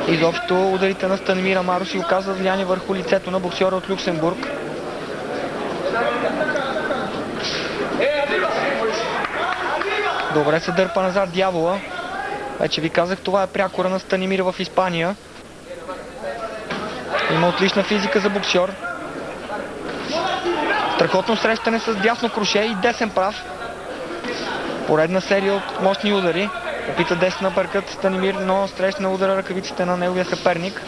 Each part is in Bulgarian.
Изобщо ударите на Станимир Амаро си оказват влияние върху лицето на боксера от Люксембург. Добре се дърпа назад Дявола. Вече ви казах, това е прякора на Станимир в Испания. Има отлична физика за боксер. Страхотно срещане с дясно круше и десен прав. Поредна серия от мощни удари. Опита десен апъркът Станимир, но срещна удара ръкавиците на неговия съперник.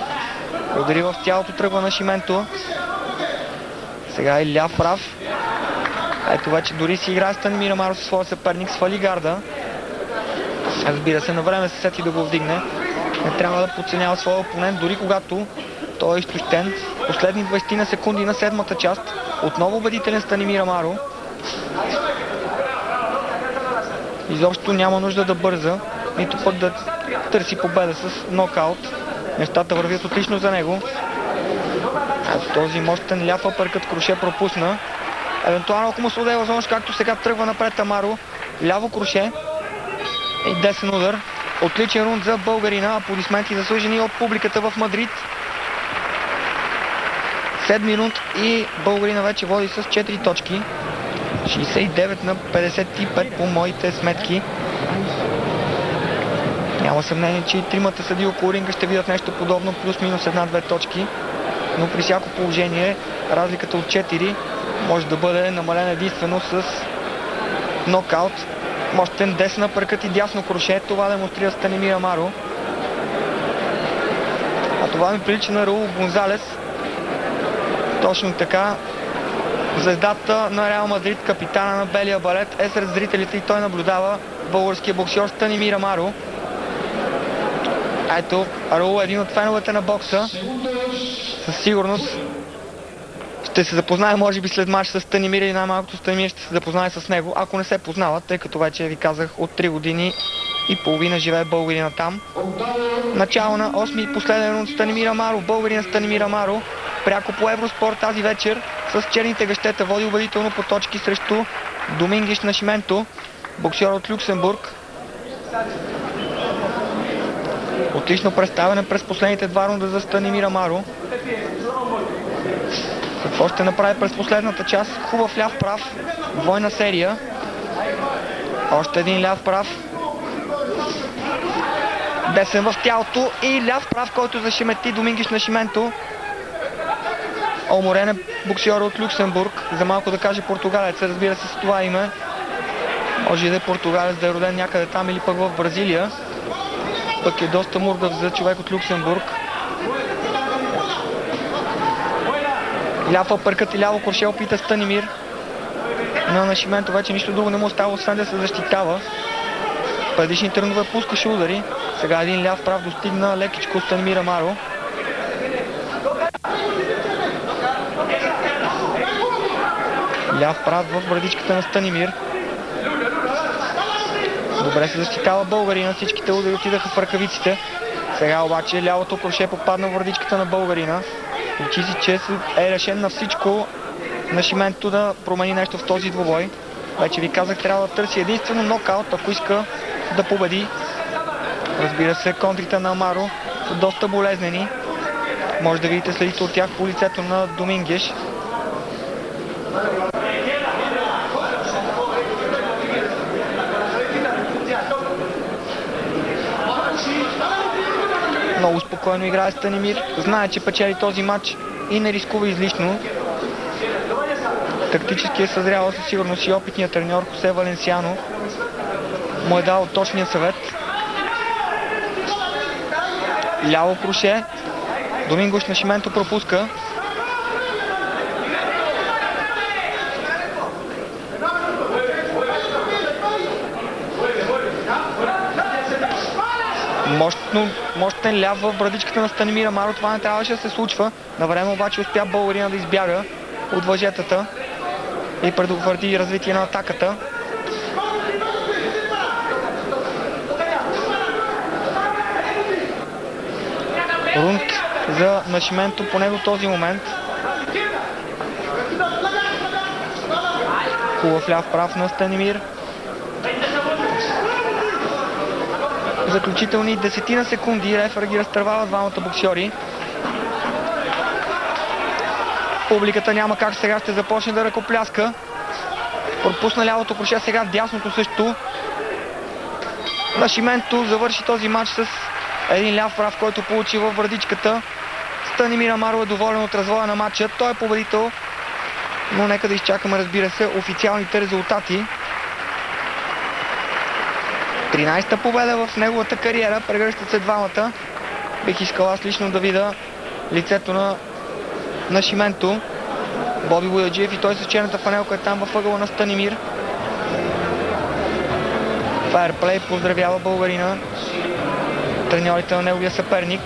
Удари в цялото, тръгва на Шименто. Сега и ляв прав. Ето вече дори си играе Станимир Амаро със своя съперник, свали гарда. Разбира се, на време се сети да го вдигне. Не трябва да подценява своя опонент, дори когато той е изтощен. Последни 20 на секунди на седмата част. Отново убедителен Станимир Амаро. Изобщо няма нужда да бърза, нито пък да търси победа с нокаут. Нещата вървят отлично за него. Този мощен ляв апъркът круше пропусна. Евентуално ако му се даде възможност, както сега тръгва напред Амаро. Ляво круше и десен удар. Отличен рунд за българина. Аплодисменти заслужени от публиката в Мадрид. 7 рунд и българина вече води с 4 точки. 69 на 55 по моите сметки. Няма съмнение, че и тримата съди около ринга ще видят нещо подобно, плюс-минус 1-2 точки. Но при всяко положение разликата от 4 може да бъде намалена единствено с нокаут. Мощен десен апъркът и дясно круше. Това демонстрира Станимир Амаро. А това ми прилича на Раул Гонзалес. Точно така. Звездата на Реал Мадрид, капитана на белия балет, е сред зрителите и той наблюдава българския боксер Станимир Амаро. Ето, Раул е един от феновете на бокса. Със сигурност ще се запознае, може би след мач с Станимир, и най-малкото Станимир ще се запознае с него, ако не се познават, тъй като вече ви казах, от 3 години и половина живее българина там. Начало на 8-ми и последен рунд. Станимир Амаро, българина Станимир Амаро, пряко по Евроспорт тази вечер с черните гъщета, води убедително по точки срещу Домингеш Нашименто, боксер от Люксембург. Отлично представяне през последните 2 рунда за Станимир Амаро. Какво ще направи през последната част? Хубав ляв прав, двойна серия. Още един ляв прав. Десен в тялото и ляв прав, който зашемети Домингеш Нашименто. Уморен е боксер от Люксембург. За малко да каже португалец, разбира се, с това име. Може и да е португалец, да е роден някъде там или пък в Бразилия. Пък е доста мургав за човек от Люксембург. Ляв апъркът и ляво круше опита Станимир. На Нашименто вече нищо друго не му остава, освен да се защитава. Предишните ръндове пускаше удари. Сега един ляв прав достигна лекичко Станимир Амаро. Ляв прав в брадичката на Станимир. Добре се защитава българина, всичките удари отидаха в ръкавиците. Сега обаче лявото круше попадна в брадичката на българина. Личи си, че е решен на всичко Нашименто да промени нещо в този двубой. Вече ви казах, трябва да търси единствено нокаут, ако иска да победи. Разбира се, контрите на Амаро са доста болезнени. Може да видите следите от тях по лицето на Домингеш. Много спокойно играе Станимир. Знае, че печели този матч и не рискува излишно. Тактически е съзрял със сигурност и опитният треньор Хосе Валенсиано му е дал точния съвет. Ляво круше. Домингеш Нашименто пропуска. Мощен ляв в брадичката на Станимир Амаро. Това не трябваше да се случва. На време обаче успя българина да избяга от въжетата и предотврати развитие на атаката. Рунд за Нашименто поне до този момент. Хубав ляв прав на Станимир. заключителни 10 на секунди. Рефера ги разтървава двамата боксьори. Публиката няма как сега ще започне да ръкопляска. Пропусна лявото круше, сега дясното също. Нашименто завърши този матч с един ляв прав, който получи във вратичката. Станимир Амаро е доволен от развоя на матча. Той е победител, но нека да изчакаме, разбира се, официалните резултати. 13-та победа в неговата кариера. Прегръщат се двамата. Бих искал аз лично да видя лицето на Нашименто. Боби Бояджиев и той с черната фанелка е там във ъгъла на Станимир. Файерплей поздравява българина, треньорите на неговия съперник.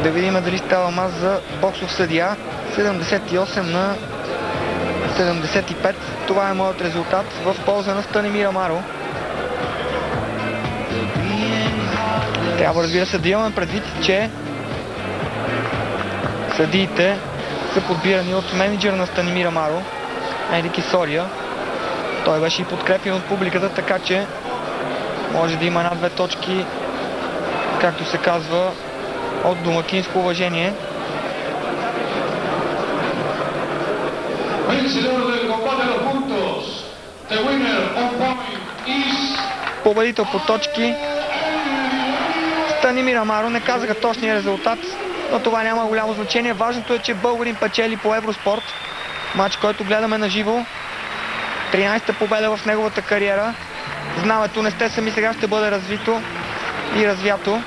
Да видим дали става мач за боксов съдия. 78 на 75. Това е моят резултат в полза на Станимир Амаро. Трябва, разбира се, да имаме предвид, че съдиите са подбирани от менеджера на Станимир Амаро, Еди Кисория. Той беше и подкрепен от публиката, така че може да има една-две точки, както се казва, от домакинско уважение. Победител по точки Станимир Амаро. Не казаха точния резултат, но това няма голямо значение. Важното е, че българин печели по Евроспорт. Матч, който гледаме на живо. 13-та победа в неговата кариера. Знамето не сте сами, сега ще бъде развито и развято.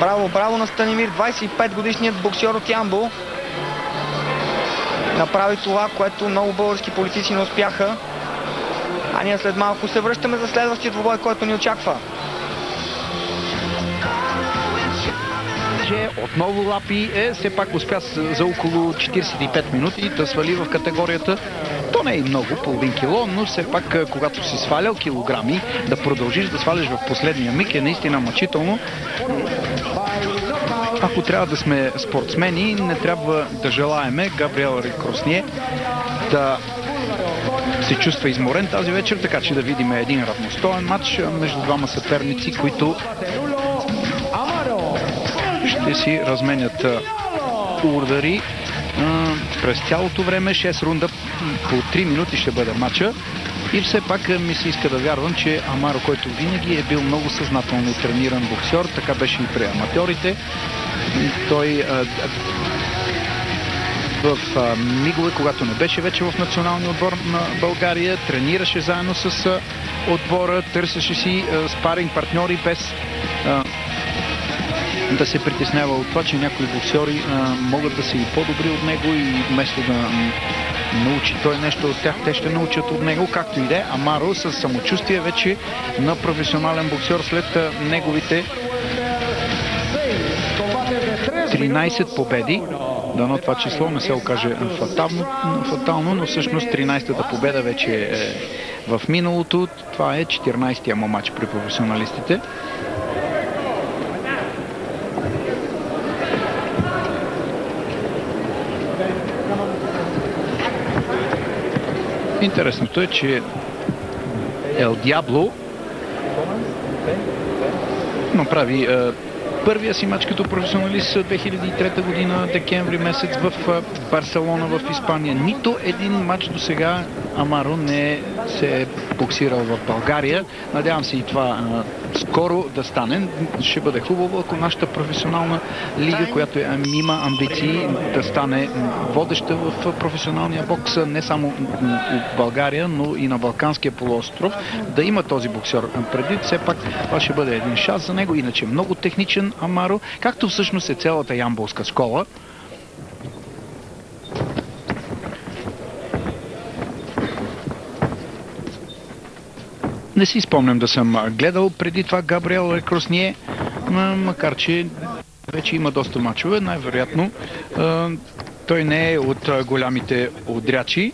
Браво, браво на Станимир, 25-годишният боксер от Ямбол. Направи това, което много български политици не успяха. А ние след малко се връщаме за следващия двубой, който ни очаква. Отново Лапи все пак успя за около 45 минути да свали в категорията. То не е много, половин кило, но все пак, когато си свалял килограми, да продължиш да сваляш в последния миг е наистина мъчително. Ако трябва да сме спортсмени, не трябва да желаеме Габриел Лекросие да се чувства изморен тази вечер, така че да видим един равностоен матч между двама съперници, които ще си разменят удари през цялото време. 6 рунда по 3 минути ще бъде матча. И все пак ми се иска да вярвам, че Амаро, който винаги е бил много съзнателно трениран боксер, така беше и при аматьорите. Той в мигове, когато не беше вече в националния отбор на България, тренираше заедно с отбора, търсеше си спаринг партньори без да се притеснява от това, че някои боксери могат да са и по-добри от него и вместо да научи той нещо от тях, те ще научат от него, както и да е. Амаро с самочувствие вече на професионален боксер след неговите 13 победи. Дано това число не се окаже фатално, но всъщност 13-та победа вече е в миналото. Това е 14-тия му матч при професионалистите. Интересното е, че Ел Диабло направи първия си матч като професионалист 2003 година, декември месец в Барселона в Испания. Нито един матч до сега Амаро не се е боксирал в България. Надявам се и това скоро да стане. Ще бъде хубаво, ако нашата професионална лига, която има амбиции да стане водеща в професионалния бокс, не само в България, но и на Балканския полуостров, да има този боксер предвид. Все пак това ще бъде един шанс за него. Иначе много техничен Амаро, както всъщност е цялата ямболска школа. Не си спомням да съм гледал преди това Габриел Лекросие, макар че вече има доста мачове. Най-вероятно той не е от голямите удрячи.